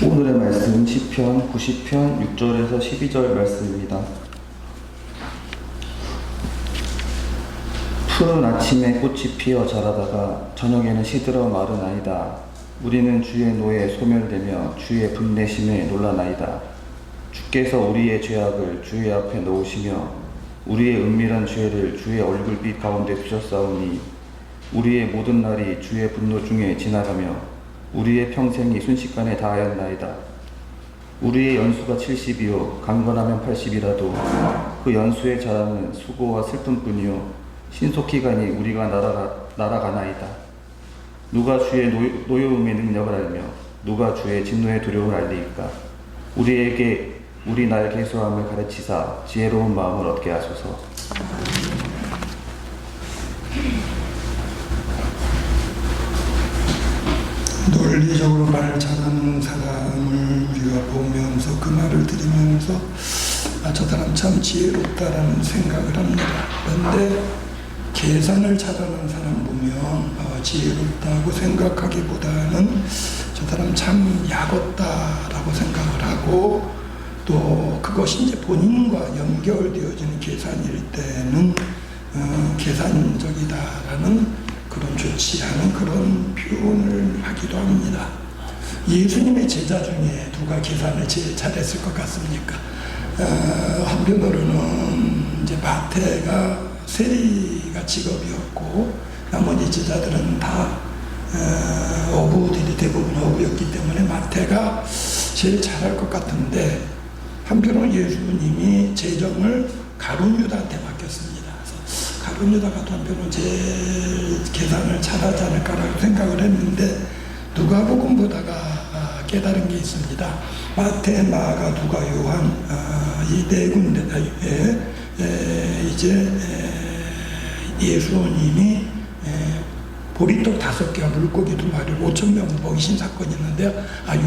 오늘의 말씀은 시편 90편 6절에서 12절 말씀입니다. 푸른 아침에 꽃이 피어 자라다가 저녁에는 시들어 마르나이다. 우리는 주의 노에 소멸되며 주의 분내심에 놀라나이다. 주께서 우리의 죄악을 주의 앞에 놓으시며 우리의 은밀한 죄를 주의 얼굴빛 가운데 두셨사오니 우리의 모든 날이 주의 분노 중에 지나가며 우리의 평생이 순식간에 다하였나이다. 우리의 연수가 70이요 강건하면 80이라도 그 연수의 자랑은 수고와 슬픔뿐이요 신속히 가니 우리가 날아가나이다. 누가 주의 노여움의 능력을 알며 누가 주의 진노의 두려움을 알리이까. 우리에게 우리 날 계수함을 가르치사 지혜로운 마음을 얻게 하소서. 논리적으로 말 잘하는 사람을 우리가 보면서 그 말을 들으면서 저 사람 참 지혜롭다라는 생각을 합니다. 그런데 계산을 잘하는 사람 보면 지혜롭다고 생각하기보다는 저 사람 참 약없다라고 생각을 하고, 또 그것이 이제 본인과 연결되어지는 계산일 때는 계산적이다라는 그런 좋지 않은 그런 표현을 하기도 합니다. 예수님의 제자 중에 누가 계산을 제일 잘했을 것 같습니까? 한편으로는 이제 마태가 세리가 직업이었고 나머지 제자들은 다 어부들이 대부분 어부였기 때문에 마태가 제일 잘할 것 같은데, 한편으로는 예수님이 재정을 가룟 유다한테 맡겼습니다. 가룟 유다가 또 한편으로 제일 계산을 잘하지 않을까라고 생각을 했는데, 누가복음 보다가 깨달은 게 있습니다. 마태, 마가, 누가, 요한 이 네 군데에 이제 예수님이 보리떡 5개와 물고기 2마리를 5,000명 먹이신 사건이 있는데요.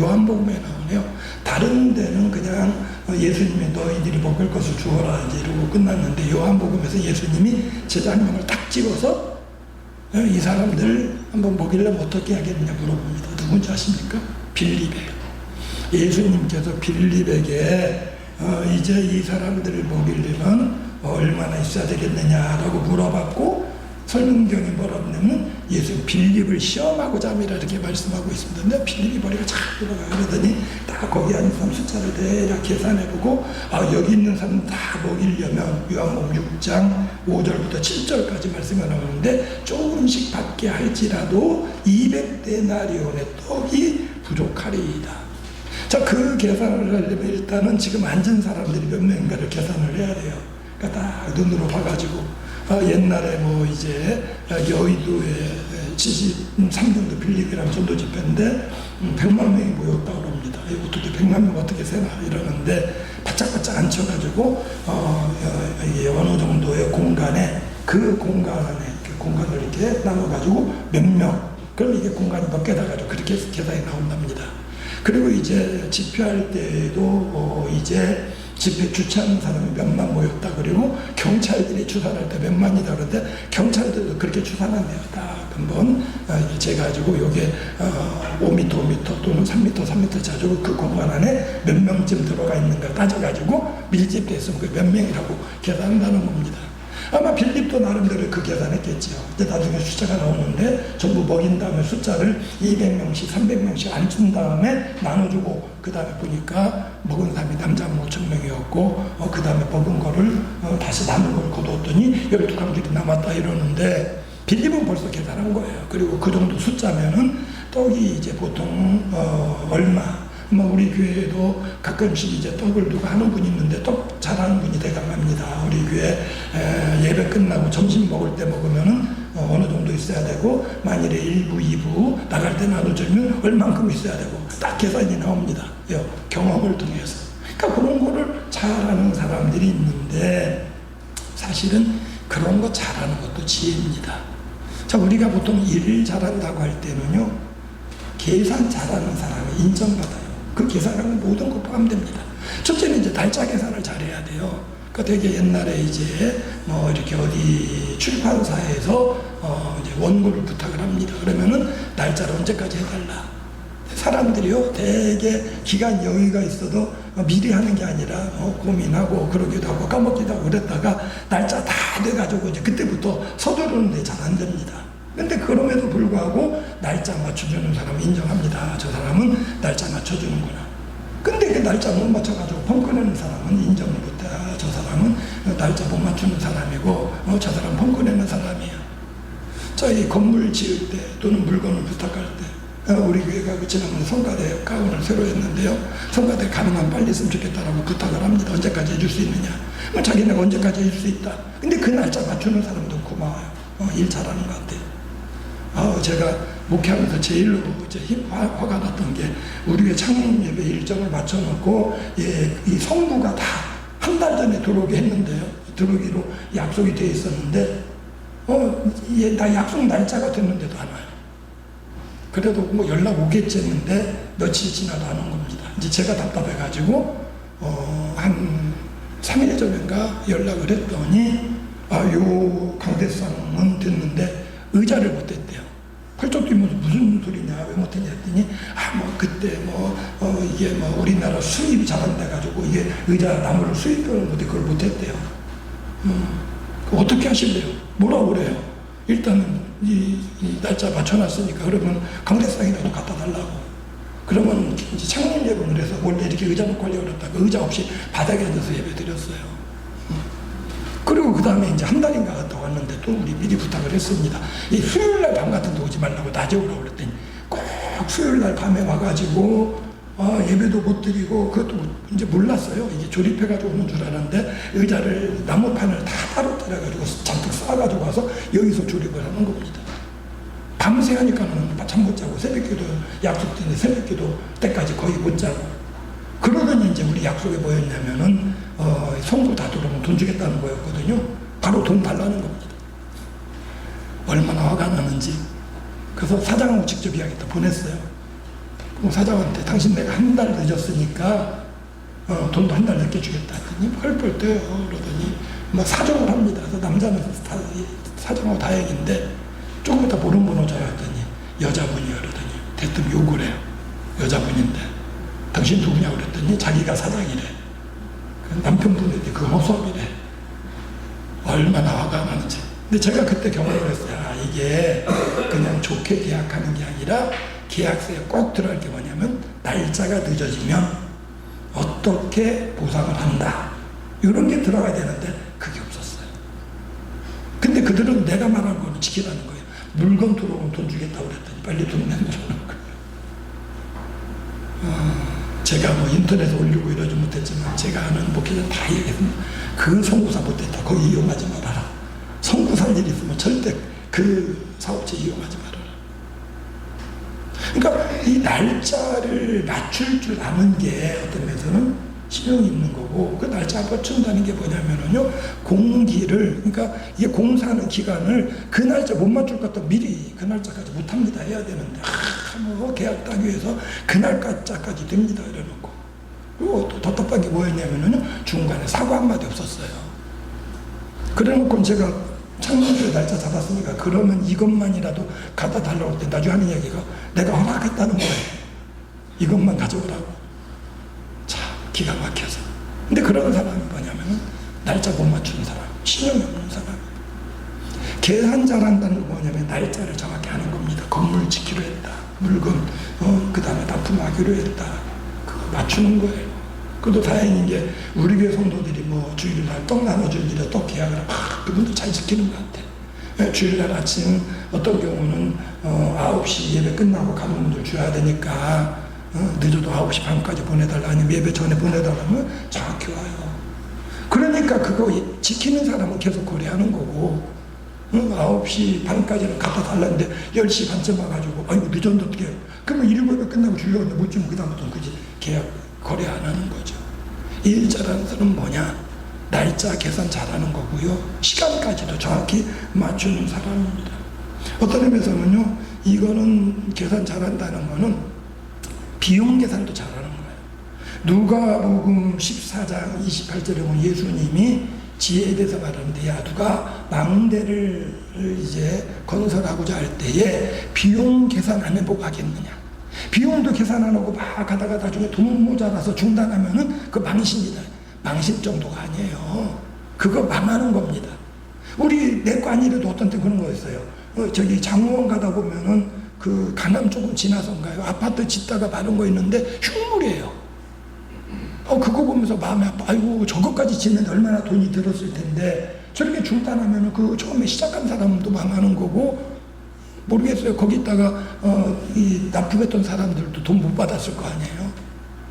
요한복음에 나오네요. 다른 데는 그냥 예수님이 너희들이 먹을 것을 주어라 이제 이러고 끝났는데, 요한복음에서 예수님이 제자 한 명을 딱 집어서 이 사람들 한번 먹이려면 어떻게 하겠느냐 물어봅니다. 누군지 아십니까? 빌립이에요. 예수님께서 빌립에게 이제 이 사람들을 먹이려면 얼마나 있어야 되겠느냐라고 물어봤고, 설명경이 뭐라고 하냐면 예수 빌립을 시험하고자 함이라 이렇게 말씀하고 있습니다. 근데 빌립이 머리가 잘 돌아가요. 그러더니 딱 거기 앉은 사람 숫자를 대략 계산해보고 여기 있는 사람 다 먹이려면 요한복음 6장 5절부터 7절까지 말씀이 나오는데 조금씩 받게 할지라도 200데나리온의 떡이 부족하리이다. 자, 그 계산을 하려면 일단은 지금 앉은 사람들이 몇 명인가를 계산을 해야 돼요. 그러니까 딱 눈으로 봐가지고 옛날에 뭐 이제 여의도에 73년도 빌립이라는 전도 집회인데 100만 명이 모였다고 합니다. 어떻게 100만 명 어떻게 세나 이러는데 바짝바짝 앉혀가지고 어느 정도의 공간에 그 공간 안에 공간을 이렇게 나눠가지고 몇 명, 그럼 이게 공간이 몇 개다 가지고 그렇게 계산이 나온답니다. 그리고 이제 집회할 때도 이제 집회 주최하는 사람이 몇만 모였다. 그리고 경찰들이 추산할 때 몇만이다. 그런데 경찰들도 그렇게 추산한대요. 딱 한번 재가지고 요게 5m 또는 3m 짜주고 그 공간 안에 몇 명쯤 들어가 있는가 따져가지고 밀집됐으면 그 몇 명이라고 계산한다는 겁니다. 아마 빌립도 나름대로 그 계산했겠죠. 이제 나중에 숫자가 나오는데 전부 먹인 다음에 숫자를 200명씩 300명씩 안 준 다음에 나눠주고, 그 다음에 보니까 먹은 사람이 남자 5,000명이었고 그 다음에 먹은 거를 다시 남은 걸 거뒀더니 12강들이 남았다 이러는데, 빌립은 벌써 계산한 거예요. 그리고 그 정도 숫자면은 떡이 이제 보통 얼마, 우리 교회에도 가끔씩 이제 떡을 누가 하는 분이 있는데 떡 잘하는 분이 대강합니다. 우리 교회 예배 끝나고 점심 먹을 때 먹으면은 어느 정도 있어야 되고, 만일에 1부, 2부 나갈 때 나눠주면 얼만큼 있어야 되고 딱 계산이 나옵니다. 경험을 통해서. 그러니까 그런 거를 잘하는 사람들이 있는데, 사실은 그런 거 잘하는 것도 지혜입니다. 자, 우리가 보통 일을 잘한다고 할 때는요, 계산 잘하는 사람이 인정받아요. 그 계산하는 모든 거 포함됩니다. 첫째는 이제 달짜 계산을 잘해야 돼요. 그러니까 되게 옛날에 이제 뭐 이렇게 어디 출판사에서 이제 원고를 부탁을 합니다. 그러면은 날짜를 언제까지 해달라. 사람들이요 되게 기간 여유가 있어도 미리 하는 게 아니라 고민하고 그러기도 하고 까먹기도 하고 그랬다가 날짜 다 돼가지고 이제 그때부터 서두르는데 잘 안 됩니다. 근데 그럼에도 불구하고 날짜 맞춰주는 사람은 인정합니다. 저 사람은 날짜 맞춰주는구나. 근데 그 날짜 못 맞춰가지고 펑크내는 사람은 인정을 못해. 저 사람은 날짜 못 맞추는 사람이고 저 사람 펑크내는 사람이야. 저희 건물 지을 때 또는 물건을 부탁할 때 우리 교회가 지난번에 성가대 가운을 새로 했는데요. 성가대 가능한 빨리 했으면 좋겠다라고 부탁을 합니다. 언제까지 해줄 수 있느냐. 자기네가 언제까지 해줄 수 있다. 근데 그 날짜 맞추는 사람도 고마워요. 일 잘하는 것 같아요. 제가 목회하면서 제일로 이제 화가 났던 게 우리 교회 창립 예배 일정을 맞춰놓고 이 성부가 다 한 달 전에 들어오게 했는데요. 들어오기로 약속이 돼 있었는데 나 약속 날짜가 됐는데도 안 와요. 그래도 뭐 연락 오겠지 했는데 며칠 지나도 안 온 겁니다. 이제 제가 답답해가지고 한 3일 전인가 연락을 했더니 요 강대상은 됐는데 의자를 못 댔대요. 펄쩍 뛰면서 무슨 소리냐 왜 못했냐 했더니 그때 이게 우리나라 수입이 잘 안 돼가지고 이게 의자 나무를 수입을 못해 그걸 못했대요. 어떻게 하실래요? 뭐라고 그래요? 일단은 이 날짜 맞춰놨으니까 그러면 강대상이라도 갖다 달라고. 그러면 이제 창립 예배를 해서 원래 이렇게 의자 놓고 하려고 그랬다가 의자 없이 바닥에 앉아서 예배 드렸어요. 그리고 그 다음에 이제 한 달인가 갔다 왔는데 또 우리 미리 부탁을 했습니다. 이 수요일 날 밤 같은 데 오지 말라고 낮에 오라고 그랬더니 꼭 수요일 날 밤에 와가지고 예배도 못 드리고 그것도 이제 몰랐어요. 이게 조립해가지고 오는 줄 알았는데 의자를 나무판을 다 따로 따라가지고 잔뜩 쌓아가지고 와서 여기서 조립을 하는 겁니다. 밤새 하니까는 잠 못 자고 새벽기도 약속되는데 새벽기도 때까지 거의 못 자고 그러더니 이제 우리 약속이 뭐였냐면은 성도 다 들어오면 돈 주겠다는 거였거든요. 바로 돈 달라는 겁니다. 얼마나 화가 나는지. 그래서 사장하고 직접 이야기했다 보냈어요. 그럼 사장한테 당신 내가 한 달 늦었으니까 돈도 한 달 늦게 주겠다 했더니 펄펄 떠요. 그러더니 막 사정을 합니다. 그래서 남자는 사정하고 다행인데 조금 이따 번호 줘야 했더니 여자분이요 그러더니 대뜸 욕을 해요. 여자분인데 당신 누구냐고 그랬더니 자기가 사장이래. 남편분인데 그건 허수아비래. 얼마나 화가 나는지. 근데 제가 그때 경험을 했어요. 이게 그냥 좋게 계약하는 게 아니라 계약서에 꼭 들어갈 게 뭐냐면 날짜가 늦어지면 어떻게 보상을 한다. 이런 게 들어가야 되는데 그게 없었어요. 근데 그들은 내가 말한 거는 지키라는 거예요. 물건 들어오면 돈 주겠다고 그랬더니 빨리 돈 내놓으라는 거예요. 제가 인터넷에 올리고 이러지 못했지만 제가 아는 목회자 다 얘기했습니다. 그 선구사 못했다. 거기 이용하지 말아라. 선구사 일 있으면 절대 그 사업체 이용하지 말아라. 그러니까 이 날짜를 맞출 줄 아는 게 어떤 면에서는 신용이 있는 거고 그 날짜 맞춘다는 게 뭐냐면요 공기를 그러니까 이게 공사하는 기간을 그 날짜 못 맞출 것 같다 미리 그 날짜까지 못합니다 해야 되는데 계약 따기 위해서 그 날짜까지 됩니다 이래놓고 그리고 또 답답한 게 뭐였냐면요 중간에 사과 한마디 없었어요. 그래놓고 제가 창립주에 날짜 잡았으니까 그러면 이것만이라도 갖다 달라고 할 때 나중에 하는 이야기가 내가 허락했다는 거예요. 이것만 가져오라고. 자, 기가 막혀서. 근데 그런 사람이 뭐냐면 날짜 못 맞추는 사람, 신용이 없는 사람. 계산 잘한다는 거 뭐냐면 날짜를 정확히 하는 겁니다. 건물 짓기로 했다. 물건, 그 다음에 납품하기로 했다. 그거 맞추는 거예요. 그래도 다행인 게 우리 교회 성도들이 주일날 떡 나눠줄 일에 떡 계약을 그분도 잘 지키는 것 같아. 주일날 아침 어떤 경우는 9시 예배 끝나고 가는 분들 줘야 되니까 늦어도 9시 반까지 보내달라 아니면 예배 전에 보내달라면 정확히 와요. 그러니까 그거 지키는 사람은 계속 거래하는 거고 9시 반까지는 갖다 달라는데 10시 반쯤 와가지고 아이고 늦었는데 어떻게 해요. 그러면 7시 끝나고 주려고 했는데 못 주면 그 다음부터는 그지 계약 거래 안 하는 거죠. 일 잘하는 사람은 뭐냐? 날짜 계산 잘하는 거고요. 시간까지도 정확히 맞추는 사람입니다. 어떤 의미에서는요, 이거는 계산 잘한다는 거는 비용 계산도 잘하는 거예요. 누가복음 14장 28절에 보면 예수님이 지혜에 대해서 말하는데, 야, 누가 망대를 이제 건설하고자 할 때에 비용 계산 안 해보고 하겠느냐? 비용도 계산 안 하고 막 가다가 나중에 돈 모자라서 중단하면은 그 망신이다. 망신 정도가 아니에요. 그거 망하는 겁니다. 우리 내과 아니래도 어떤 때 그런 거였어요. 저기 장호원 가다 보면은 그 강남 조금 지나서인가요? 아파트 짓다가 마른 거 있는데 흉물이에요. 그거 보면서 마음이 아파. 아이고 저것까지 짓는데 얼마나 돈이 들었을 텐데 저렇게 중단하면은 그 처음에 시작한 사람도 망하는 거고 모르겠어요. 거기다가 이 납품했던 사람들도 돈 못 받았을 거 아니에요.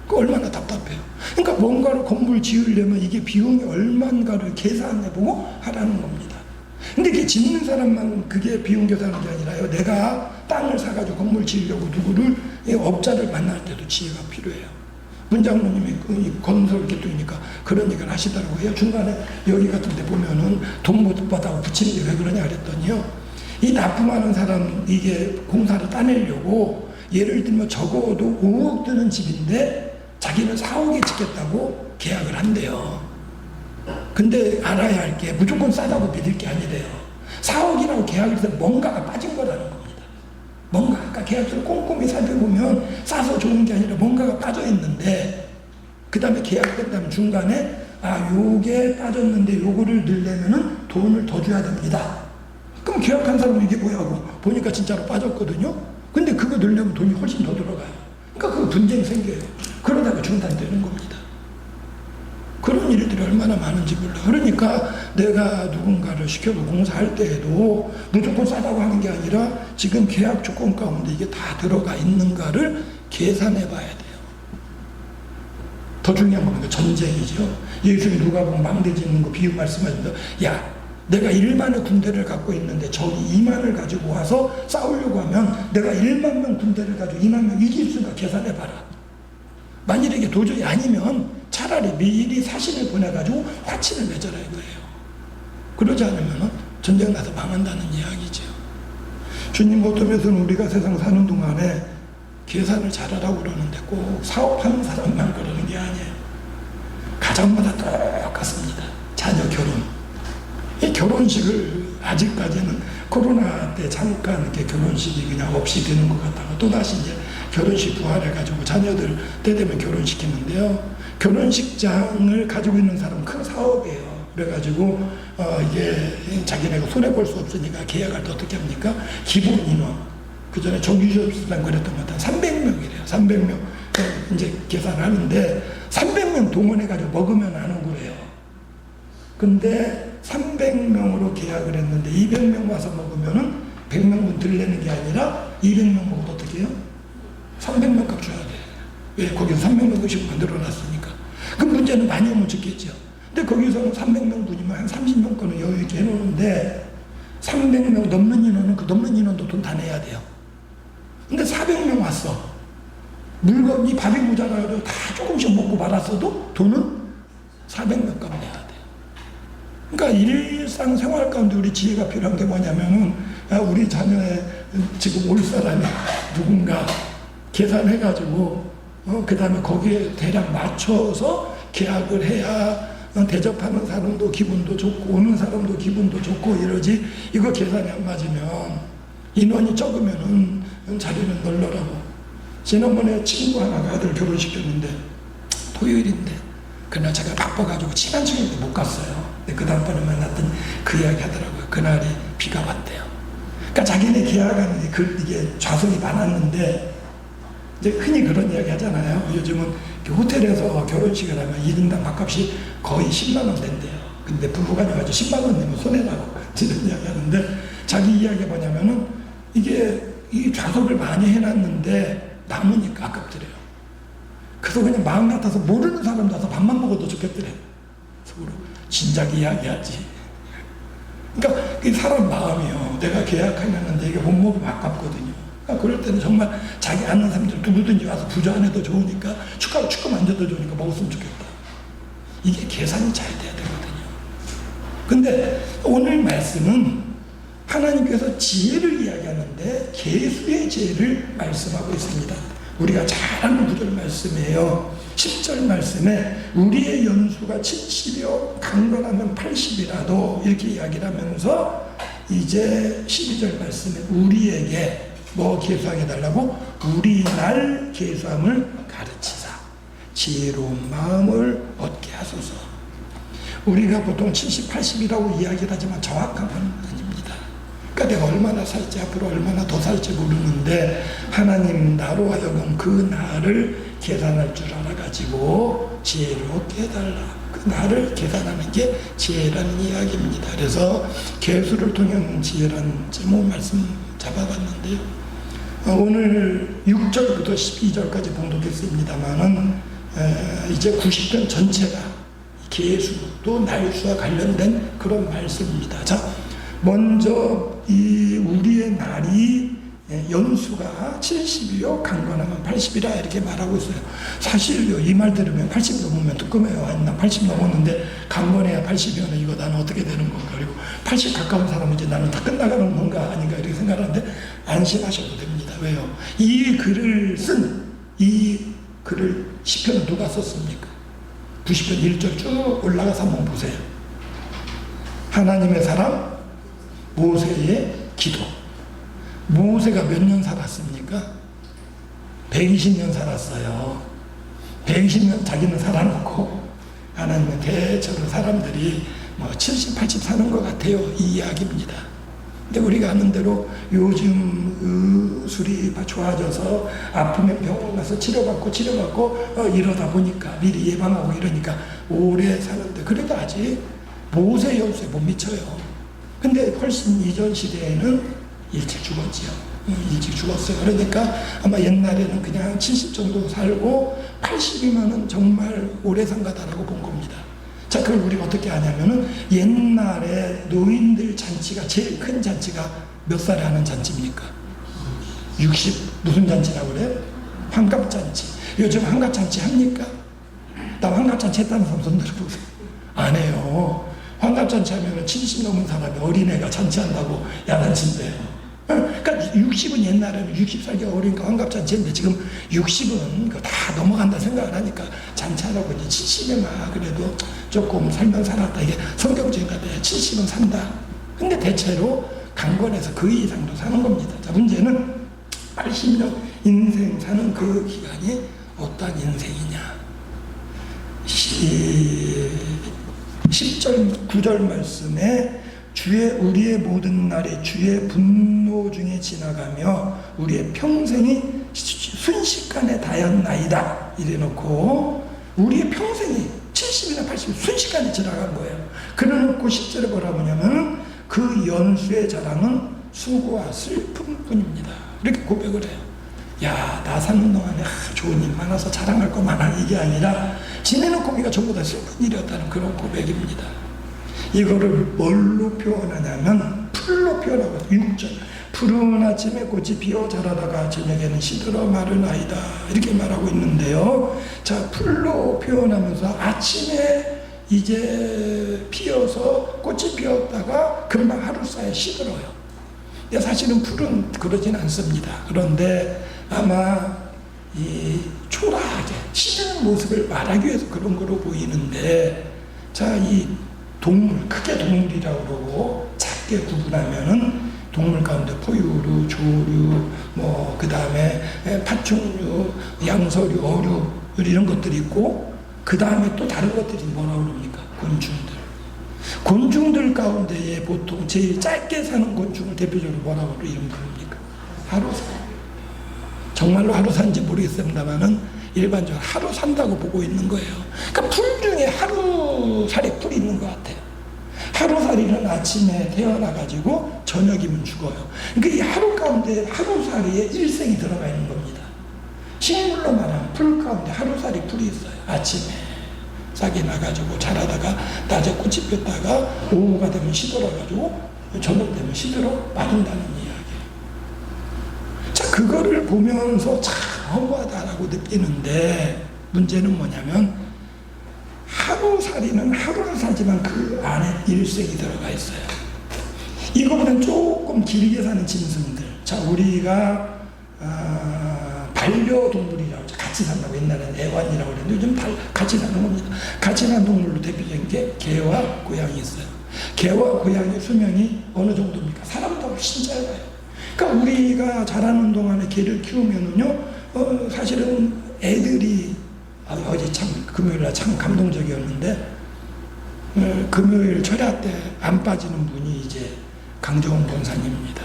그 얼마나 답답해요. 그러니까 뭔가를 건물 지으려면 이게 비용이 얼마인가를 계산해보고 하라는 겁니다. 근데 이게 짓는 사람만 그게 비용 계산하는 게 아니라요. 내가 땅을 사가지고 건물 지으려고 누구를 업자를 만날 때도 지혜가 필요해요. 문장로님이 건설 계통이니까 그런 얘기를 하시더라고요. 중간에 여기 같은 데 보면은 돈 못 받아고 붙이는 게 왜 그러냐 그랬더니요. 이 납품하는 사람 이게 공사를 따내려고 예를 들면 적어도 5억 드는 집인데 자기는 4억에 짓겠다고 계약을 한대요. 근데 알아야 할 게 무조건 싸다고 믿을 게 아니래요. 4억이라고 계약을 해서 뭔가가 빠진 거라는 겁니다. 뭔가 아까 계약서를 꼼꼼히 살펴보면 싸서 좋은 게 아니라 뭔가가 빠져 있는데 그 다음에 계약된다면 중간에 요게 빠졌는데 요거를 넣으려면은 돈을 더 줘야 됩니다. 그럼 계약한 사람은 이게 뭐야 하고 보니까 진짜로 빠졌거든요. 근데 그거 넣으려면 돈이 훨씬 더 들어가요. 그러니까 그 분쟁이 생겨요. 그러다가 중단되는 겁니다. 그런 일들이 얼마나 많은지 몰라. 그러니까 내가 누군가를 시켜서 공사할 때에도 무조건 싸다고 하는 게 아니라 지금 계약 조건 가운데 이게 다 들어가 있는가를 계산해 봐야 돼요. 더 중요한 건 전쟁이죠. 예수님 누가복음 망대 짓는 거 비유 말씀하십니다. 야, 내가 1만의 군대를 갖고 있는데 저기 2만을 가지고 와서 싸우려고 하면 내가 1만 명 군대를 가지고 2만 명 이길 수가 계산해 봐라. 만일에 이게 도저히 아니면 차라리 미리 사신을 보내가지고 화친을 맺어라 이거예요. 그러지 않으면 전쟁 나서 망한다는 이야기죠. 주님 모습에서는 우리가 세상 사는 동안에 계산을 잘하라고 그러는데 꼭 사업하는 사람만 그러는 게 아니에요. 가정마다 똑같습니다. 자녀 결혼. 이 결혼식을 아직까지는 코로나 때 잠깐 이렇게 결혼식이 그냥 없이 되는 것 같다가 또다시 이제 결혼식 부활해가지고 자녀들 때 되면 결혼시키는데요. 결혼식장을 가지고 있는 사람은 큰 사업이에요. 그래가지고 이게 자기네가 손해볼 수 없으니까 계약할 때 어떻게 합니까? 기본 인원. 그 전에 정규직수당 그랬던 것 같아요. 300명이래요. 300명 이제 계산을 하는데 300명 동원해가지고 먹으면 하는 거예요. 근데 300명으로 계약을 했는데 200명 와서 먹으면은 100명분 들내는 게 아니라 200명 먹어도 어떻게 해요? 300명 값 줘야 돼. 왜? 거기서 300명씩 만들어놨으니까. 그 문제는 많이 오면 좋겠죠. 근데 거기서는 300명 분이면 한 30명 거는 여유 있게 해놓는데 300명 넘는 인원은 그 넘는 인원도 돈 다 내야 돼요. 근데 400명 왔어. 물건이 밥이 모자라도 다 조금씩 먹고 말았어도 돈은 400명 값 내야 돼요. 그러니까 일상생활 가운데 우리 지혜가 필요한 게 뭐냐면은 우리 자녀의 지금 올 사람이 누군가 계산해가지고 그 다음에 거기에 대략 맞춰서 계약을 해야 대접하는 사람도 기분도 좋고 오는 사람도 기분도 좋고 이러지. 이거 계산이 안 맞으면 인원이 적으면은 자리는 널널하고. 지난번에 친구 하나가 아들 결혼시켰는데 토요일인데 그날 제가 바빠가지고 친한 친구인데 못 갔어요. 근데 그 다음번에 만났더니 그 이야기 하더라고요. 그날이 비가 왔대요. 그러니까 자기네 계약하는 이게 좌석이 많았는데 이제 흔히 그런 이야기 하잖아요. 요즘은 호텔에서 결혼식을 하면 1인당 밥값이 거의 10만 원 된대요. 근데 부부간에 가지고 10만 원 내면 손해라고 이런 이야기 하는데 자기 이야기가 뭐냐면은 이게 이 좌석을 많이 해놨는데 남으니까 아깝더래요. 그래서 그냥 마음 같아서 모르는 사람 와서 밥만 먹어도 좋겠더래. 속으로 진작 이야기하지. 그러니까 이 사람 마음이요. 내가 계약하려는데 이게 못 먹으면 아깝거든요. 그러니까 그럴 때는 정말 자기 아는 사람들 누구든지 와서 부자 안 해도 좋으니까 축하 만져도 좋으니까 먹었으면 좋겠다. 이게 계산이 잘 돼야 되거든요. 근데 오늘 말씀은 하나님께서 지혜를 이야기하는데 계수의 지혜를 말씀하고 있습니다. 우리가 잘 아는 구절 말씀이에요. 10절 말씀에 우리의 연수가 70이요 강건하면 80이라도 이렇게 이야기를 하면서 이제 12절 말씀에 우리에게 뭐 계수하게달라고? 우리 날 계수함을 가르치사 지혜로운 마음을 얻게 하소서. 우리가 보통 70, 80이라고 이야기를 하지만 정확한 건 아닙니다. 그러니까 내가 얼마나 살지, 앞으로 얼마나 더 살지 모르는데 하나님 나로 하여금 그 날을 계산할 줄 알아가지고 지혜를 얻게 해달라. 그 날을 계산하는 게 지혜라는 이야기입니다. 그래서 계수를 통한 지혜라는 제목 말씀 잡아봤는데요. 오늘 6절부터 12절까지 봉독했습니다만은 이제 90편 전체가 계수 또 날수와 관련된 그런 말씀입니다. 자, 먼저 이 우리의 날이 연수가 70이요 강건하면 80이라 이렇게 말하고 있어요. 사실요 이 말 들으면 80 넘으면 뜨끔해요. 아니 난 80 넘었는데 강건해야 80이면 이거 나는 어떻게 되는 건가. 그리고 80 가까운 사람은 이제 나는 다 끝나가는 건가 아닌가 이렇게 생각하는데 안심하셔도 됩니다. 왜요? 이 글을 시편을 누가 썼습니까? 90편 1절 쭉 올라가서 한번 보세요. 하나님의 사람 모세의 기도. 모세가 몇 년 살았습니까? 120년 살았어요. 120년 자기는 살아놓고 하나님은 대체로 사람들이 뭐 70, 80 사는 것 같아요. 이 이야기입니다. 근데 우리가 아는 대로 요즘 의술이 좋아져서 아프면 병원 가서 치료받고 이러다 보니까 미리 예방하고 이러니까 오래 사는데 그래도 아직 모세 연수에 못 미쳐요. 근데 훨씬 이전 시대에는 일찍 죽었지요. 일찍 죽었어요. 그러니까 아마 옛날에는 그냥 70 정도 살고 80이면은 정말 오래 산 거다라고 본 겁니다. 자, 그걸 우리가 어떻게 하냐면은 옛날에 노인들 잔치가 제일 큰 잔치가 몇 살에 하는 잔치입니까? 60. 무슨 잔치라고 그래요? 환갑잔치. 요즘 환갑잔치 합니까? 나 환갑잔치 했다는 사람 손 들어보세요. 안 해요. 환갑잔치 하면은 70 넘은 사람이 어린애가 잔치한다고 야단친대요. 그러니까 60은 옛날에는 60살기가 어리니까 환갑잔치 했는데 지금 60은 다 넘어간다 생각을 하니까 잔치하라고 이제 70이면 그래도 조금 살면 살았다. 이게 성경적인 것 같아요. 70은 산다. 근데 대체로 강건해서 그 이상도 사는 겁니다. 자, 문제는 80년 인생 사는 그 기간이 어떤 인생이냐. 10절, 9절 말씀에 우리의 모든 날이 주의 분노 중에 지나가며 우리의 평생이 순식간에 다였나이다 이래놓고 우리의 평생이 70이나 80이 순식간에 지나간 거예요. 그래놓고 10절에 뭐라고 하냐면 그 연수의 자랑은 수고와 슬픔뿐입니다. 이렇게 고백을 해요. 야, 나 사는 동안에 좋은 일 많아서 자랑할 거 많아 이게 아니라 지내는 고기가 전부 다 슬픈 일이었다는 그런 고백입니다. 이거를 뭘로 표현하냐면 풀로 표현하고 6절 푸른 아침에 꽃이 피어 자라다가 저녁에는 시들어 마른 아이다 이렇게 말하고 있는데요. 자, 풀로 표현하면서 아침에 이제 피어서 꽃이 피었다가 금방 하루 사이에 시들어요. 근데 사실은 풀은 그러진 않습니다. 그런데 아마 이 초라하게 시드는 모습을 말하기 위해서 그런 거로 보이는데 자, 이 동물, 크게 동물이라고 그러고 작게 구분하면은 동물 가운데 포유류, 조류, 뭐 그 다음에 파충류, 양서류, 어류 이런 것들이 있고 그 다음에 또 다른 것들이 뭐라고 그럽니까? 곤충들. 곤충들 가운데에 보통 제일 짧게 사는 곤충을 대표적으로 뭐라고 이름 부릅니까? 하루산. 정말로 하루 산지 모르겠습니다만은 일반적으로 하루 산다고 보고 있는 거예요. 그러니까 풀 중에 하루살이 풀이 있는 것 같아요. 하루살이는 아침에 태어나가지고 저녁이면 죽어요. 그러니까 이 하루 가운데 하루살이에 일생이 들어가 있는 겁니다. 식물로 말하면 풀 가운데 하루살이 풀이 있어요. 아침에 싹이 나가지고 자라다가 낮에 꽃이 폈다가 오후가 되면 시들어가지고 저녁 되면 시들어 마른다는 이야기예요. 자, 그거를 보면서 참 허무하다라고 느끼는데 문제는 뭐냐면 하루살이는 하루를 살지만 그 안에 일생이 들어가 있어요. 이거보다는 조금 길게 사는 짐승들. 자, 우리가 반려동물이라고 하죠. 같이 산다고 옛날에는 애완이라고 그랬는데 요즘 같이 사는 겁니다. 같이 사는 동물로 대표적인 게 개와 고양이 있어요. 개와 고양이 수명이 어느 정도입니까? 사람보다 훨씬 짧아요. 그러니까 우리가 자라는 동안에 개를 키우면은요, 사실은 애들이, 어제 참, 금요일날 참 감동적이었는데, 금요일 철야 때 안 빠지는 분이 이제 강정훈 권사님입니다.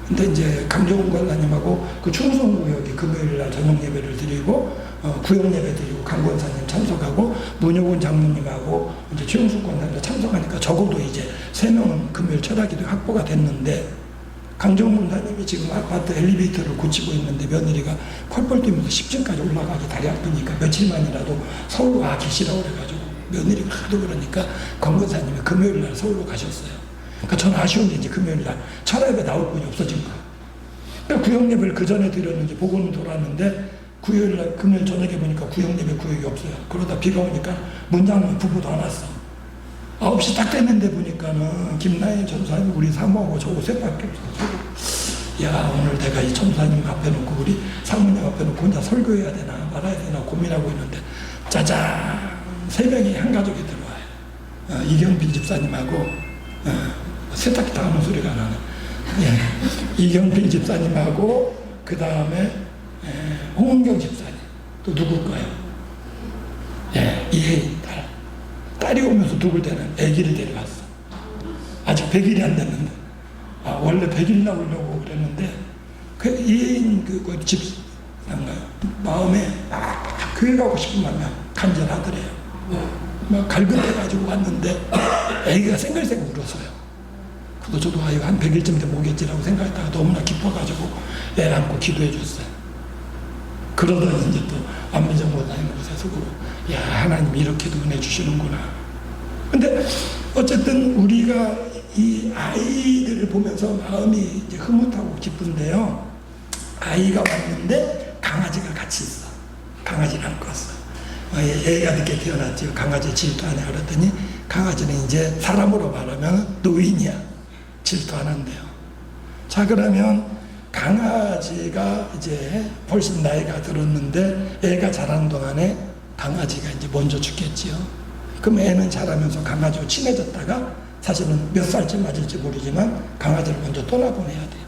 근데 이제 강정훈 권사님하고 그 충성구역이 금요일날 저녁 예배를 드리고, 구역 예배 드리고 강 권사님 참석하고, 문효군 장로님하고 이제 최용숙 권사님도 참석하니까 적어도 이제 3명은 금요일 철야기도 확보가 됐는데, 강정훈 권사님이 지금 아파트 엘리베이터를 고치고 있는데 며느리가 펄펄 뛰면서 10층까지 올라가기 다리 아프니까 며칠만이라도 서울 와 계시라고 그래가지고 며느리가 하도 그러니까 강 권사님이 금요일날 서울로 가셨어요. 그러니까 저는 아쉬운 게 이제 금요일날 철야예배 나올 분이 없어진 거예요. 그러니까 구역예배를 그 전에 드렸는지 보고는 돌았는데 금요일 저녁에 보니까 구역예배 구역이 없어요. 그러다 비가 오니까 문장로 부부도 안 왔어. 9시 딱 됐는데 보니까는 김나인 전사님 우리 사모하고 저 옷에밖에 없어. 야, 오늘 내가 이 전사님 앞에 놓고 우리 사모님 앞에 놓고 혼자 설교해야 되나 말아야 되나 고민하고 있는데 짜잔 3명이 한 가족이 들어와요. 이경빈 집사님하고 세탁기 다 하는 소리가 나네. 예. 이경빈 집사님하고 그 다음에 홍은경 집사님 또 누굴까요? 예, 이혜인 딸이 오면서 누굴 데는 아기를 데려왔어. 아직 100일이 안 됐는데 원래 100일 나오려고 그랬는데 그 이혜인 그 집사인가요? 마음에 교회 가고 싶은 마음이 간절하더래요. 막 갈급해가지고 왔는데 아기가 생글생글 울었어요. 그래서 저도 한 100일쯤 되면 오겠지라고 생각했다가 너무나 기뻐가지고 애 안고 기도해 줬어요. 그러더니 이제 또 안미정 목사님 곳에 속으로 야, 하나님 이렇게도 은혜 주시는구나. 근데 어쨌든 우리가 이 아이들을 보면서 마음이 이제 흐뭇하고 기쁜데요. 아이가 왔는데 강아지가 같이 있어. 강아지를 안고 왔어. 애가 늦게 태어났지. 강아지 질투하냐 그랬더니 강아지는 이제 사람으로 말하면 노인이야. 질투 안 한대요. 자, 그러면 강아지가 이제 훨씬 나이가 들었는데 애가 자라는 동안에 강아지가 이제 먼저 죽겠지요. 그럼 애는 자라면서 강아지와 친해졌다가 사실은 몇 살쯤 맞을지 모르지만 강아지를 먼저 떠나보내야 돼요.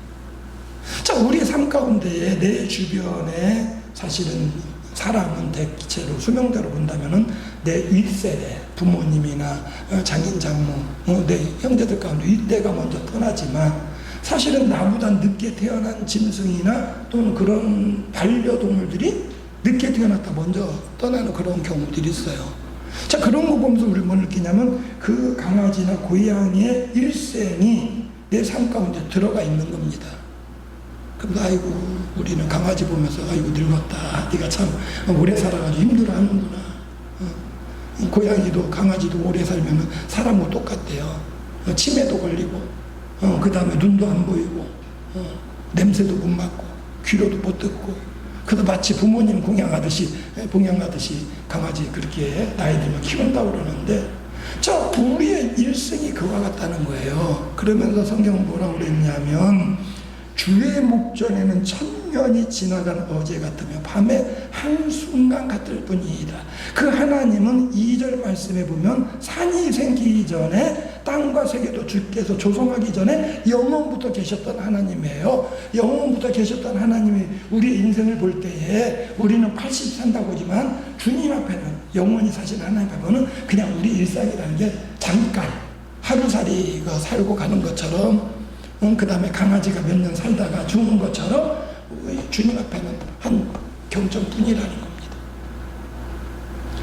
자, 우리의 삶 가운데에 내 주변에 사실은 사람은 대체로 수명대로 본다면은 내 윗세대 부모님이나 장인 장모 내 형제들 가운데 윗대가 먼저 떠나지만 사실은 나보다 늦게 태어난 짐승이나 또는 그런 반려동물들이 늦게 태어났다 먼저 떠나는 그런 경우들이 있어요. 자, 그런 거 보면서 우리 뭘 느끼냐면 그 강아지나 고양이의 일생이 내 삶 가운데 들어가 있는 겁니다. 그래서 아이고 우리는 강아지 보면서 아이고 늙었다. 네가 참 오래 살아가지고 힘들어하는구나. 고양이도 강아지도 오래 살면 사람하고 똑같대요. 치매도 걸리고 그 다음에 눈도 안 보이고 냄새도 못 맡고 귀로도 못 듣고 그래도 마치 부모님 봉양하듯이 강아지 그렇게 나이 들면 키운다고 그러는데 자, 우리의 일생이 그와 같다는 거예요. 그러면서 성경은 뭐라고 그랬냐면 주의 목전에는 1000년이 지나간 어제 같으며 밤에 한순간 같을 뿐이다. 그 하나님은 2절 말씀에 보면 산이 생기기 전에 땅과 세계도 주께서 조성하기 전에 영원부터 계셨던 하나님이에요. 영원부터 계셨던 하나님이 우리의 인생을 볼 때에 우리는 80 산다고 하지만 주님 앞에는 영원히 사신 하나님 앞에는 그냥 우리 일상이라는 게 잠깐 하루살이가 살고 가는 것처럼 그 다음에 강아지가 몇 년 살다가 죽는 것처럼 주님 앞에는 한 경전뿐이라는 겁니다.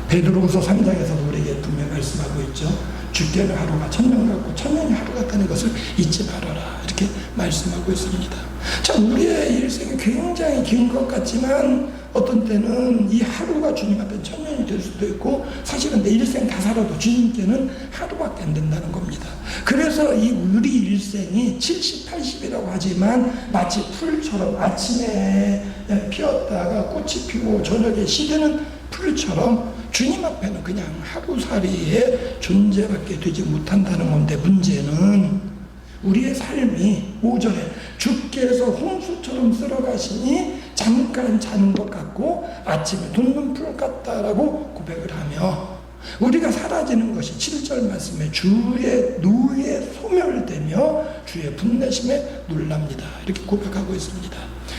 베드로후서 3장에서도 우리에게 분명히 말씀하고 있죠. 주께는 하루가 1000년 같고 1000년이 하루 같다는 것을 잊지 말아라 이렇게 말씀하고 있습니다. 자, 우리의 일생이 굉장히 긴 것 같지만 어떤 때는 이 하루가 주님 앞에 1000년이 될 수도 있고 사실은 내 일생 다 살아도 주님께는 하루밖에 안 된다는 겁니다. 그래서 이 우리 일생이 70, 80이라고 하지만 마치 풀처럼 아침에 피었다가 꽃이 피고 저녁에 시드는 풀처럼 주님 앞에는 그냥 하루살이의 존재밖에 되지 못한다는 건데 문제는 우리의 삶이 5절에 주께서 홍수처럼 쓸어가시니 잠깐 자는 것 같고 아침에 돋는 풀 같다라고 고백을 하며 우리가 사라지는 것이 7절 말씀에 주의 노에 소멸되며 주의 분내심에 놀랍니다. 이렇게 고백하고 있습니다.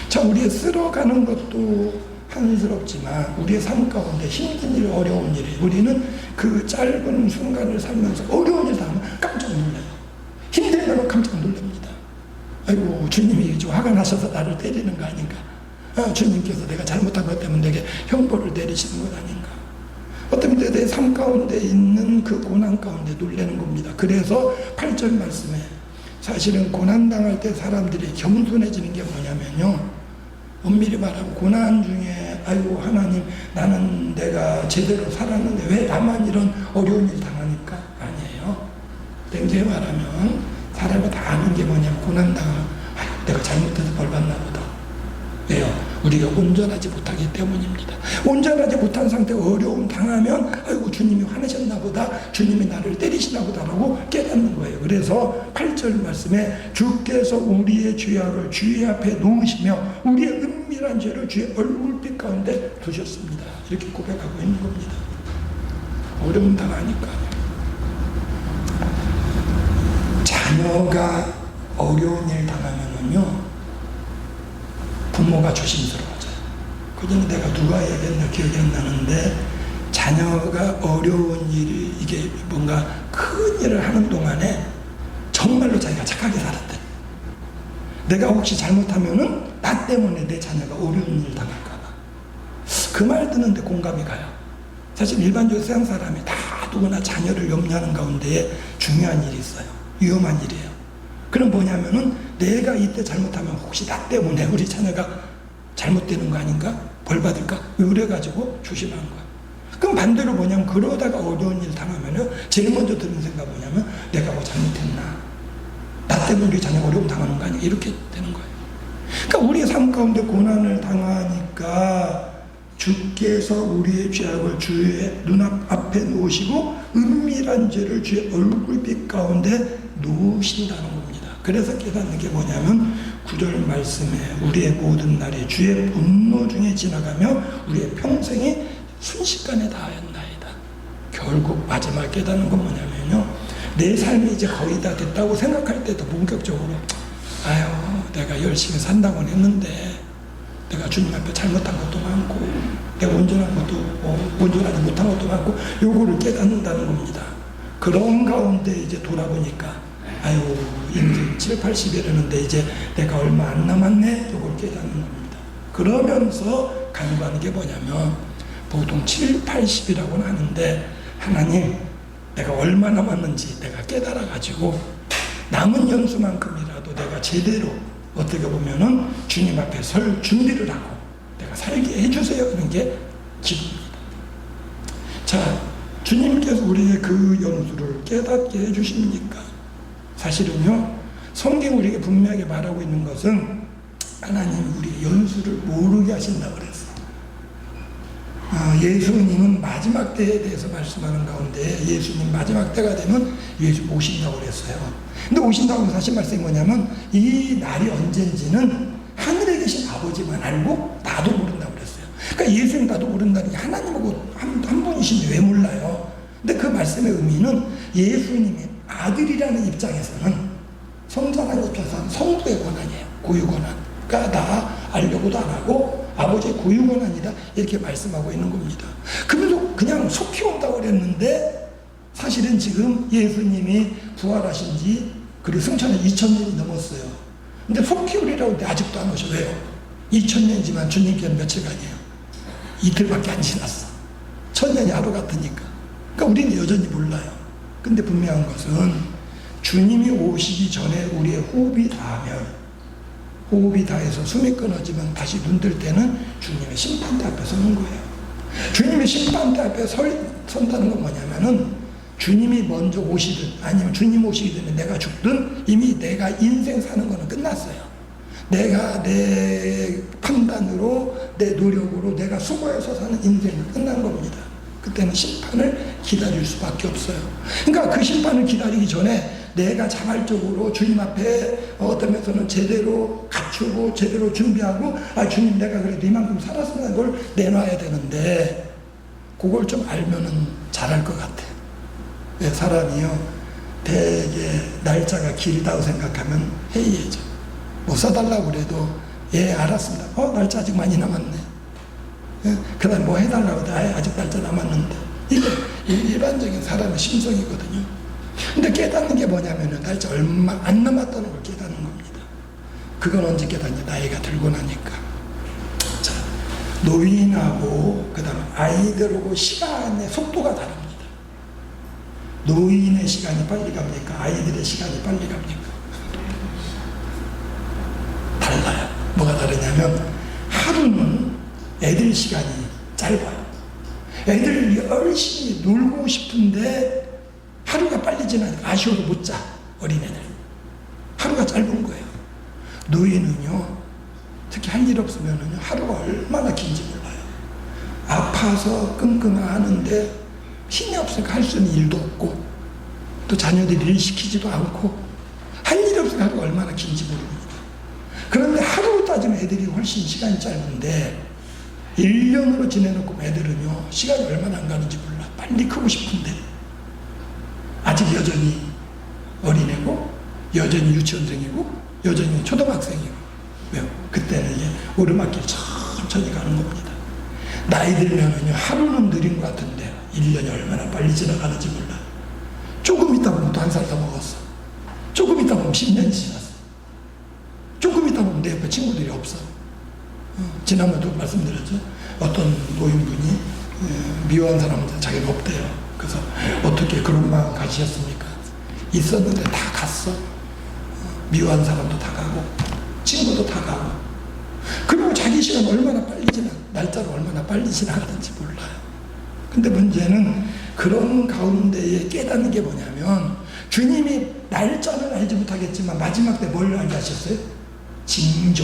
자, 우리의 쓸어가는 것도 한스럽지만 우리의 삶 가운데 힘든 일, 어려운 일이 우리는 그 짧은 순간을 살면서 어려운 일 당하면 깜짝 놀라요. 힘들면 깜짝 놀랍니다. 아이고, 주님이 좀 화가 나셔서 나를 때리는 거 아닌가? 주님께서 내가 잘못한 것 때문에 내게 형벌을 내리시는 것 아닌가? 어떤 때 내 삶 가운데 있는 그 고난 가운데 놀라는 겁니다. 그래서 8절 말씀에 사실은 고난당할 때 사람들이 겸손해지는 게 뭐냐면요, 엄밀히 말하면 고난 중에 아이고 하나님, 나는 내가 제대로 살았는데 왜 나만 이런 어려운 일 당하니까? 아니에요. 냉정히 말하면 사람이 다 아는 게 뭐냐면 고난당하면 아이고 내가 잘못해서 벌 받나 보다. 왜요? 우리가 온전하지 못하기 때문입니다. 온전하지 못한 상태 어려움 당하면 아이고 주님이 화내셨나 보다, 주님이 나를 때리시나 보다라고 깨닫는 거예요. 그래서 8절 말씀에 주께서 우리의 죄악을 주의 앞에 놓으시며 우리의 은밀한 죄를 주의 얼굴빛 가운데 두셨습니다. 이렇게 고백하고 있는 겁니다. 어려움 당하니까 자녀가 어려운 일 당하면은요 부모가 조심스러워져요. 그전에 내가 누가 얘기했나 기억이 안 나는데, 자녀가 어려운 일이 이게 뭔가 큰 일을 하는 동안에 정말로 자기가 착하게 살았대. 내가 혹시 잘못하면은 나 때문에 내 자녀가 어려운 일 당할까봐. 그 말 듣는데 공감이 가요. 사실 일반적으로 세상 사람이 다 누구나 자녀를 염려하는 가운데에 중요한 일이 있어요. 위험한 일이에요. 그럼 뭐냐면은 내가 이때 잘못하면 혹시 나 때문에 우리 자녀가 잘못되는 거 아닌가? 벌 받을까? 그래가지고 조심하는 거야. 그럼 반대로 뭐냐면 그러다가 어려운 일 당하면은 제일 먼저 드는 생각 뭐냐면 내가 뭐 잘못했나? 나 때문에 우리 자녀가 어려움 당하는 거 아니야? 이렇게 되는 거예요. 그러니까 우리의 삶 가운데 고난을 당하니까 주께서 우리의 죄악을 주의 눈앞에 놓으시고 은밀한 죄를 주의 얼굴빛 가운데 놓으신다는 겁니다. 그래서 깨닫는 게 뭐냐면 9절 말씀에 우리의 모든 날이 주의 분노 중에 지나가며 우리의 평생이 순식간에 다하였나이다. 결국 마지막 깨닫는 건 뭐냐면요, 내 삶이 이제 거의 다 됐다고 생각할 때도 본격적으로 아유 내가 열심히 산다고는 했는데 내가 주님 앞에 잘못한 것도 많고 내가 온전한 것도 온전하지 못한 것도 많고 요거를 깨닫는다는 겁니다. 그런 가운데 이제 돌아보니까 아유 인생 7, 80이라는데 이제 내가 얼마 안 남았네, 요걸 깨닫는 겁니다. 그러면서 간구하는 게 뭐냐면 보통 7, 80이라고는 하는데 하나님 내가 얼마 남았는지 내가 깨달아가지고 남은 연수만큼이라도 내가 제대로 어떻게 보면은 주님 앞에 설 준비를 하고 내가 살게 해주세요 하는 게 기도입니다. 자, 주님께서 우리의 그 연수를 깨닫게 해주십니까? 사실은요, 성경 우리에게 분명하게 말하고 있는 것은 하나님 우리의 연수를 모르게 하신다고 그랬어요. 예수님은 마지막 때에 대해서 말씀하는 가운데 예수님 마지막 때가 되면 예수 오신다고 그랬어요. 근데 오신다고 사실 말씀이 뭐냐면 이 날이 언젠지는 하늘에 계신 아버지만 알고 나도 모른다고 그랬어요. 그러니까 예수님 나도 모른다는 게 하나님하고 한 분이신데 왜 몰라요? 근데 그 말씀의 의미는 예수님의 아들이라는 입장에서는, 성자라는 입장에서는 성부의 권한이에요. 고유 권한. 그러니까 나 알려고도 안 하고 아버지의 고유 권한이다 이렇게 말씀하고 있는 겁니다. 그래도 그냥 속히 온다고 그랬는데 사실은 지금 예수님이 부활하신 지 그리고 승천이 2000년이 넘었어요. 근데 속히 오리라고 했는데 아직도 안 오셔. 왜요? 2000년이지만 주님께는 며칠간이에요? 이틀밖에 안 지났어. 1000년이 하루 같으니까. 그러니까 우리는 여전히 몰라요. 근데 분명한 것은 주님이 오시기 전에 우리의 호흡이 다해서 숨이 끊어지면 다시 눈뜰 때는 주님의 심판대 앞에 서는 거예요. 주님의 심판대 앞에 선다는 건 뭐냐면은 주님이 먼저 오시든 아니면 주님 오시기 전에 내가 죽든 이미 내가 인생 사는 거는 끝났어요. 내가 내 판단으로 내 노력으로 내가 수고해서 사는 인생은 끝난 겁니다. 그때는 심판을 기다릴 수밖에 없어요. 그러니까 그 심판을 기다리기 전에 내가 자발적으로 주님 앞에 어떤 면에서는 제대로 갖추고 제대로 준비하고 주님 내가 그래도 이만큼 살았으면 그걸 내놔야 되는데 그걸 좀 알면은 잘할 것 같아요. 왜 사람이요, 되게 날짜가 길다고 생각하면 해이해져. 뭐 써달라고 그래도 예 알았습니다. 날짜 아직 많이 남았네. 예? 그 다음에 뭐 해달라고 해도 아직 날짜 남았는데. 이게 일반적인 사람의 심성이거든요. 근데 깨닫는 게 뭐냐면은 날짜 얼마 안 남았다는 걸 깨닫는 겁니다. 그건 언제 깨닫냐? 나이가 들고 나니까. 자, 노인하고 그 다음에 아이들하고 시간의 속도가 다릅니다. 노인의 시간이 빨리 갑니까? 아이들의 시간이 빨리 갑니까? 달라요. 뭐가 다르냐면 하루는 애들 시간이 짧아요. 애들 열심히 놀고 싶은데 하루가 빨리 지나니까 아쉬워서 못 자. 어린애들 하루가 짧은 거예요. 노인은요, 특히 할 일 없으면은요, 하루가 얼마나 긴지 몰라요. 아파서 끙끙하는데 힘이 없으니까 할 수 있는 일도 없고, 또 자녀들이 일 시키지도 않고, 할 일이 없으니까 하루가 얼마나 긴지 모릅니다. 그런데 하루로 따지면 애들이 훨씬 시간이 짧은데 1년으로 지내놓고 애들은요, 시간이 얼마나 안 가는지 몰라. 빨리 크고 싶은데 아직 여전히 어린애고, 여전히 유치원생이고, 여전히 초등학생이고. 왜요? 그때는 이제 오르막길 천천히 가는 겁니다. 나이 들면은요, 하루는 느린 것 같은데 1년이 얼마나 빨리 지나가는지 몰라. 조금 있다 보면 또 한 살 더 먹었어. 조금 있다 보면 10년이 지났어. 조금 있다 보면 내 옆에 친구들이 없어. 지난번에도 말씀드렸죠. 어떤 노인분이 미워한 사람한테 자기는 없대요. 그래서 어떻게 그런 마음 가지셨습니까? 있었는데 다 갔어. 미워한 사람도 다 가고 친구도 다 가고. 그리고 자기 시간 얼마나 빨리 날짜가 얼마나 빨리 지나가는지 몰라요. 근데 문제는 그런 가운데에 깨닫는 게 뭐냐면, 주님이 날짜는 알지 못하겠지만 마지막 때 뭘 알게 하셨어요? 징조.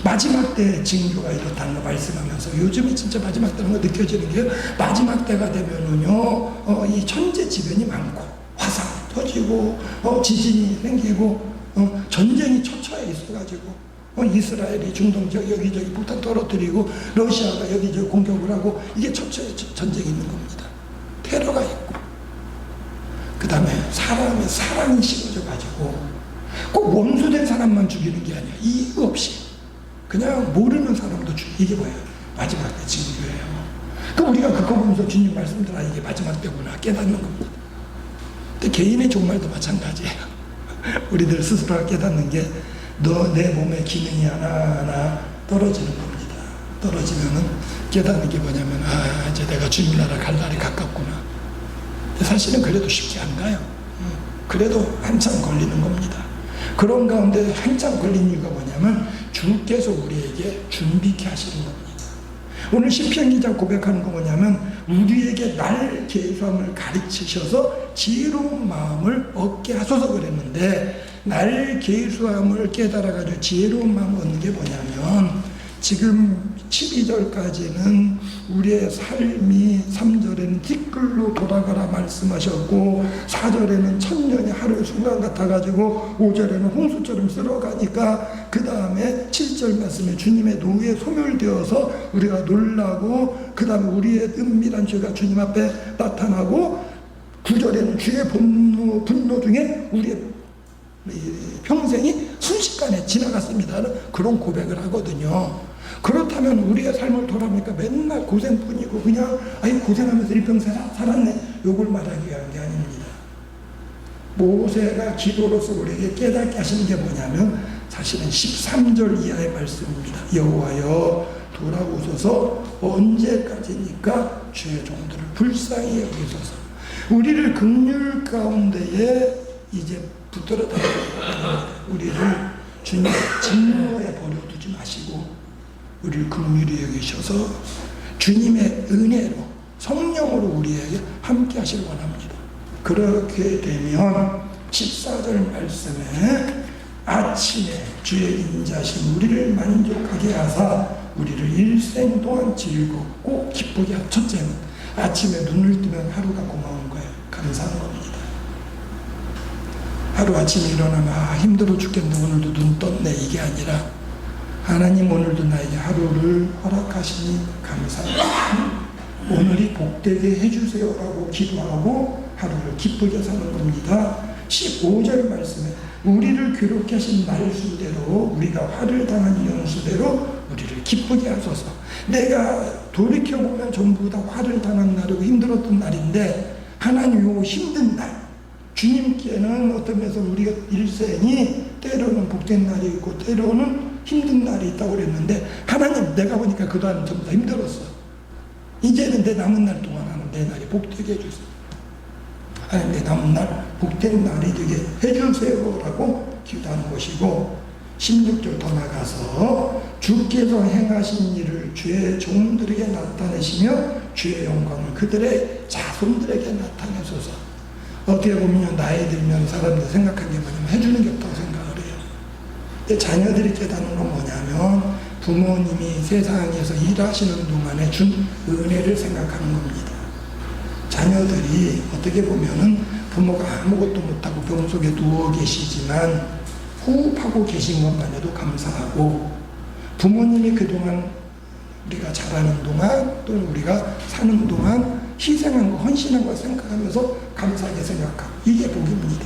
마지막 때 징조가 이렇다는 거 말씀하면서, 요즘에 진짜 마지막 때는 거 느껴지는 게, 마지막 때가 되면은요, 이 천재지변이 많고 화상 터지고 지진이 생기고 전쟁이 처처에 있어가지고 이스라엘이 중동 지역 여기저기 폭탄 떨어뜨리고 러시아가 여기저기 공격을 하고, 이게 처처에 전쟁이 있는 겁니다. 테러가 있고, 그 다음에 사람의 사랑이 식어져가지고 꼭 원수된 사람만 죽이는 게 아니야. 이유 없이 그냥 모르는 사람도 죽이고. 이게 뭐예요? 마지막 때 징조예요. 그 우리가 그거 보면서 주님 말씀들, 이게 마지막 때구나 깨닫는 겁니다. 근데 개인의 종말도 마찬가지예요. 우리들 스스로가 깨닫는 게, 너 내 몸의 기능이 하나하나 떨어지는 겁니다. 떨어지면은 깨닫는 게 뭐냐면, 이제 내가 주님 나라 갈 날이 가깝구나. 근데 사실은 그래도 쉽지 안 가요. 그래도 한참 걸리는 겁니다. 그런 가운데 한참 걸린 이유가 뭐냐면, 주께서 우리에게 준비케 하시는 겁니다. 오늘 시편 기자 고백하는 거 뭐냐면, 우리에게 날 계수함을 가르치셔서 지혜로운 마음을 얻게 하소서 그랬는데, 날 계수함을 깨달아가지고 지혜로운 마음을 얻는 게 뭐냐면, 지금 12절까지는 우리의 삶이, 3절에는 티끌로 돌아가라 말씀하셨고, 4절에는 천년이 하루의 순간 같아가지고, 5절에는 홍수처럼 쓸어가니까, 그 다음에 7절 말씀에 주님의 노에 소멸되어서 우리가 놀라고, 그 다음에 우리의 은밀한 죄가 주님 앞에 나타나고, 9절에는 주의 분노 중에 우리의 평생이 순식간에 지나갔습니다. 그런 고백을 하거든요. 그렇다면 우리의 삶을 돌아보니까 맨날 고생뿐이고, 그냥 고생하면서 일평생 살았네, 요걸 말하기 위한 게 아닙니다. 모세가 기도로서 우리에게 깨닫게 하시는 게 뭐냐면, 사실은 13절 이하의 말씀입니다. 여호와여 돌아오소서, 언제까지니까 주의 종들을 불쌍히 여기소서. 우리를 긍휼 가운데에 이제 붙들어 달라고, 우리를 주님 진노에 버려두지 마시고 우리를 긍휼히 여기셔서 주님의 은혜로, 성령으로 우리에게 함께 하시길 원합니다. 그렇게 되면 14절 말씀에, 아침에 주의 인자심 우리를 만족하게 하사 우리를 일생 동안 즐겁고 기쁘게 하사. 첫째는 아침에 눈을 뜨면 하루가 고마운 거예요. 감사한 겁니다. 하루 아침에 일어나면 힘들어 죽겠는데 오늘도 눈 떴네, 이게 아니라, 하나님 오늘도 나에게 하루를 허락하시니 감사합니다. 오늘이 복되게 해주세요라고 기도하고 하루를 기쁘게 사는 겁니다. 15절 말씀에 우리를 괴롭게 하신 말수대로 우리가 화를 당한 연수대로 우리를 기쁘게 하소서. 내가 돌이켜보면 전부 다 화를 당한 날이고 힘들었던 날인데 하나님 요 힘든 날 주님께는 어떤 면에서 우리가 일생이 때로는 복된 날이 있고 때로는 힘든 날이 있다고 그랬는데 하나님 내가 보니까 그동안 전부 다 힘들었어. 이제는 내 남은 날 동안 하는 내 날이 복되게 해주세요. 하나님 내 남은 날 복된 날이 되게 해주세요라고 기도하는 것이고 16절 더 나가서 주께서 행하신 일을 주의 종들에게 나타내시며 주의 영광을 그들의 자손들에게 나타내소서. 어떻게 보면 나이 들면 사람들이 생각하는 게 뭐냐면 해주는 게 없다고 생각을 해요. 근데 자녀들이 깨닫는 건 뭐냐면 부모님이 세상에서 일하시는 동안에 준 은혜를 생각하는 겁니다. 자녀들이 어떻게 보면은 부모가 아무것도 못하고 병 속에 누워 계시지만 호흡하고 계신 것만 해도 감사하고 부모님이 그동안 우리가 자라는 동안 또는 우리가 사는 동안 희생한 거 헌신한 거 생각하면서 감사하게 생각하고 이게 복입니다.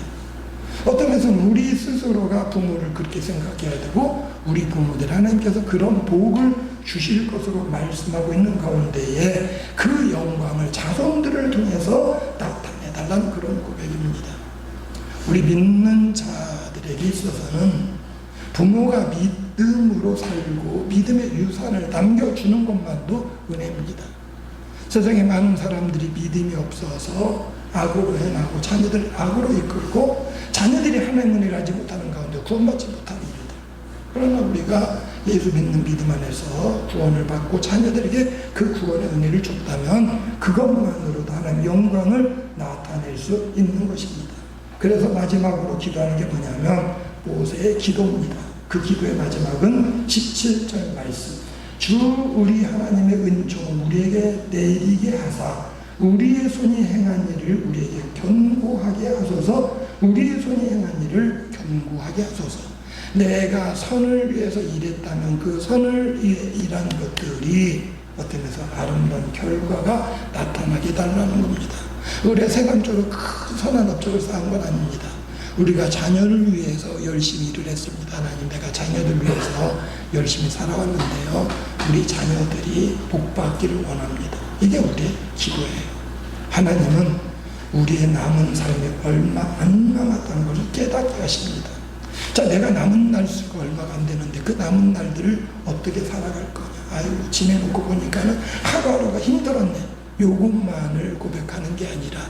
어떤 면에서는 우리 스스로가 부모를 그렇게 생각해야 되고 우리 부모들 하나님께서 그런 복을 주실 것으로 말씀하고 있는 가운데에 그 영광을 자손들을 통해서 나타내달라는 그런 고백입니다. 우리 믿는 자들에게 있어서는 부모가 믿음으로 살고 믿음의 유산을 남겨주는 것만도 은혜입니다. 세상에 많은 사람들이 믿음이 없어서 악으로 행하고 자녀들을 악으로 이끌고 자녀들이 하나님의 은혜를 하지 못하는 가운데 구원받지 못하는 일이다. 그러나 우리가 예수 믿는 믿음 안에서 구원을 받고 자녀들에게 그 구원의 은혜를 줬다면 그것만으로도 하나님의 영광을 나타낼 수 있는 것입니다. 그래서 마지막으로 기도하는 게 뭐냐면 모세의 기도입니다. 그 기도의 마지막은 17절 말씀. 주 우리 하나님의 은총 우리에게 내리게 하사 우리의 손이 행한 일을 우리에게 견고하게 하소서. 우리의 손이 행한 일을 견고하게 하소서. 내가 선을 위해서 일했다면 그 선을 위해 일한 것들이 어떤 면에서 아름다운 결과가 나타나게 달라는 겁니다. 우리가 세상적으로 큰 선한 업적을 쌓은 건 아닙니다. 우리가 자녀를 위해서 열심히 일을 했습니다. 하나님 내가 자녀들 위해서 열심히 살아왔는데요. 우리 자녀들이 복받기를 원합니다. 이게 우리의 기도예요. 하나님은 우리의 남은 삶이 얼마 안 남았다는 것을 깨닫게 하십니다. 자, 내가 남은 날 수가 얼마가 안 되는데 그 남은 날들을 어떻게 살아갈 거냐. 아이고 지내놓고 보니까는 하루하루가 힘들었네. 요것만을 고백하는 게 아니라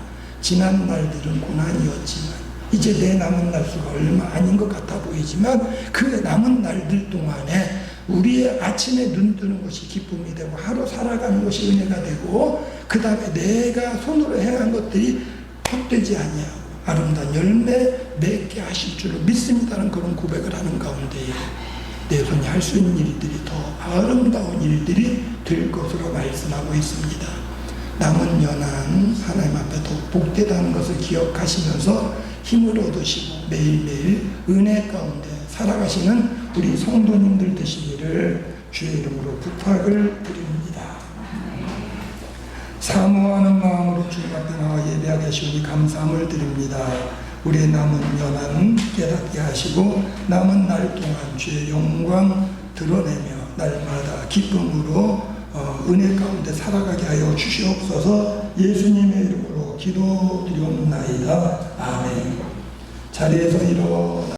지난 날들은 고난이었지만 이제 내 남은 날 수가 얼마 아닌 것 같아 보이지만 그 남은 날들 동안에 우리의 아침에 눈 뜨는 것이 기쁨이 되고 하루 살아가는 것이 은혜가 되고 그 다음에 내가 손으로 행한 것들이 헛되지 아니하고 아름다운 열매 맺게 하실 줄로 믿습니다는 그런 고백을 하는 가운데에 내 손이 할 수 있는 일들이 더 아름다운 일들이 될 것으로 말씀하고 있습니다. 남은 연한 하나님 앞에 더 복되다는 것을 기억하시면서 힘을 얻으시고 매일매일 은혜 가운데 살아가시는 우리 성도님들 되시기를 주의 이름으로 부탁을 드립니다. 사모하는 마음으로 주님 앞에 나와 예배하게 하시니 감사함을 드립니다. 우리의 남은 연한 깨닫게 하시고 남은 날 동안 주의 영광 드러내며 날마다 기쁨으로 은혜 가운데 살아가게 하여 주시옵소서. 예수님의 이름으로 기도드리옵나이다. 아멘. 자리에서 일어나